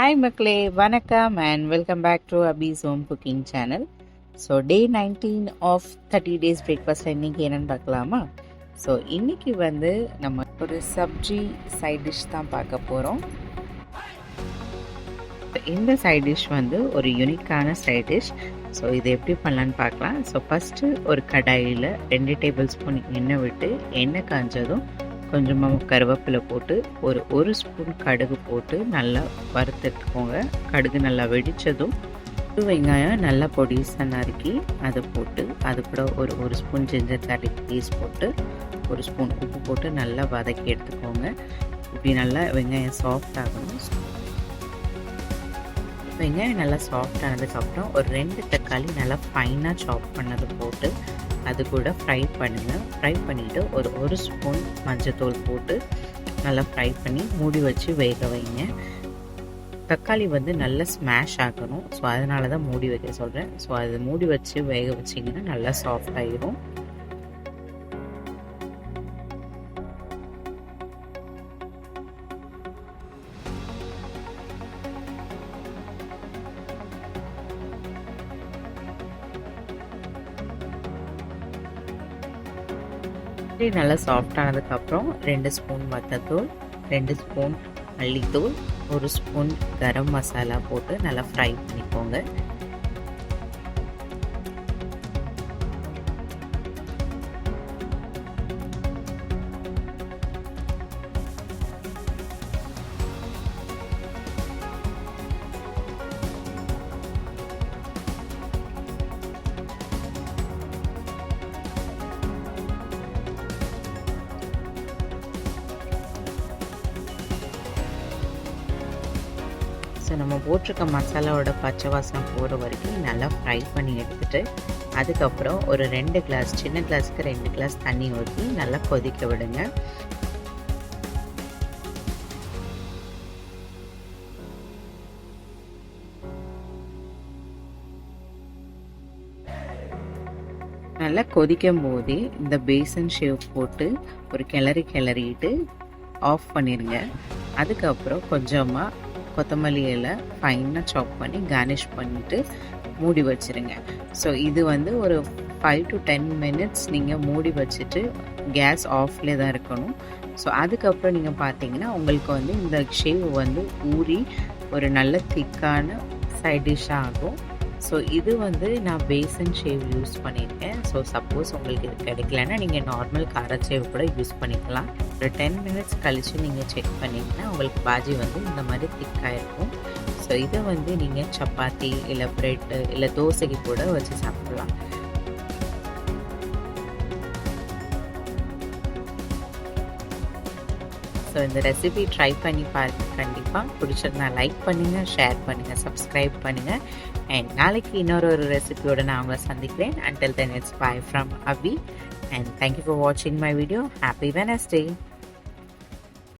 Hi மக்களே, வணக்கம் and welcome back to Abhi's Home Cooking Channel. So day 19 of 30 days breakfast இன்னைக்கு என்னன்னு பார்க்கலாமா? ஸோ இன்னைக்கு நம்ம ஒரு சப்ஜி சைட் டிஷ் தான் பார்க்க போகிறோம். இந்த சைட் டிஷ் ஒரு யூனிக்கான சைட் டிஷ். ஸோ இது எப்படி பண்ணலான்னு பார்க்கலாம். ஸோ ஃபஸ்ட்டு ஒரு கடாயில் 2 டேபிள் ஸ்பூன் எண்ணெய் விட்டு எண்ணெய் காஞ்சதும் கொஞ்சமாக கருவேப்பிலை போட்டு ஒரு ஸ்பூன் கடுகு போட்டு நல்லா வறுத்துட்டுக்கோங்க. கடுகு நல்லா வெடித்ததும் வெங்காயம் நல்லா பொடிசாக நறுக்கி அதை போட்டு அது கூட ஒரு ஸ்பூன் ஜிஞ்சர் கார்லிக் பேஸ்ட் போட்டு ஒரு ஸ்பூன் உப்பு போட்டு நல்லா வதக்கி எடுத்துக்கோங்க. இப்படி நல்லா வெங்காயம் சாஃப்ட் ஆகணும். வெங்காயம் நல்லா சாஃப்ட் ஆனதுக்கப்புறம் ஒரு 2 தக்காளி நல்லா ஃபைனாக சாப் பண்ணது போட்டு அது கூட ஃப்ரை பண்ணுங்கள். ஃப்ரை பண்ணிவிட்டு ஒரு ஸ்பூன் மஞ்சத்தூள் போட்டு நல்லா ஃப்ரை பண்ணி மூடி வச்சு வேக வைங்க. தக்காளி நல்லா ஸ்மாஷ் ஆகணும். ஸோ அதனால தான் மூடி வைக்க சொல்கிறேன். ஸோ அது மூடி வச்சு வேக வச்சிங்கன்னா நல்லா சாஃப்ட் ஆகிடும். நல்லா சாஃப்ட் ஆனதுக்கப்புறம் 2 ஸ்பூன் வத்தத்தூள், 2 ஸ்பூன் மல்லித்தூள், 1 ஸ்பூன் கரம் மசாலா போட்டு நல்லா ஃப்ரை பண்ணிக்கோங்க. ஸோ நம்ம போட்டிருக்க மசாலாவோட பச்சை வாசனை போகிற வரைக்கும் நல்லா ஃப்ரை பண்ணி எடுத்துகிட்டு அதுக்கப்புறம் ஒரு 2 கிளாஸ், சின்ன கிளாஸுக்கு 2 கிளாஸ் தண்ணி ஊற்றி நல்லா கொதிக்க விடுங்க. நல்லா கொதிக்கும் போதே இந்த பேசன் ஷேவ் போட்டு ஒரு கிளறிட்டு ஆஃப் பண்ணிடுங்க. அதுக்கப்புறம் கொஞ்சமாக கொத்தமல்லி இலை ஃபைனாக சாப் பண்ணி கார்னிஷ் பண்ணிவிட்டு மூடி வச்சுருங்க. ஸோ இது ஒரு 5 to 10 minutes நீங்கள் மூடி வச்சுட்டு கேஸ் ஆஃப்லேயே தான் இருக்கணும். ஸோ அதுக்கப்புறம் நீங்கள் பார்த்தீங்கன்னா உங்களுக்கு இந்த ஷேவ் ஊறி ஒரு நல்ல திக்கான சைட் டிஷ்ஷாக ஆகும். ஸோ இது நான் பேசன் ஷேவ் யூஸ் பண்ணியிருக்கேன். ஸோ சப்போஸ் உங்களுக்கு இது கிடைக்கலன்னா நீங்கள் நார்மல் கார ஷேவ் கூட யூஸ் பண்ணிக்கலாம். ஒரு 10 minutes கழித்து நீங்கள் செக் பண்ணிங்கன்னா உங்களுக்கு பாஜி இந்த மாதிரி திக்காக இருக்கும். ஸோ இதை நீங்கள் சப்பாத்தி இல்லை ப்ரெட்டு இல்லை தோசைக்கு கூட வச்சு சாப்பிடலாம். ஸோ இந்த ரெசிபி ட்ரை பண்ணி பாருங்க. கண்டிப்பாக பிடிச்சிருந்தா லைக் பண்ணுங்கள், ஷேர் பண்ணுங்கள், சப்ஸ்கிரைப் பண்ணுங்கள். அண்ட் நாளைக்கு இன்னொரு ரெசிபியோட நான் உங்களை சந்திக்கிறேன். Until then, it's bye from Abhi and thank you for watching my video. Happy Wednesday.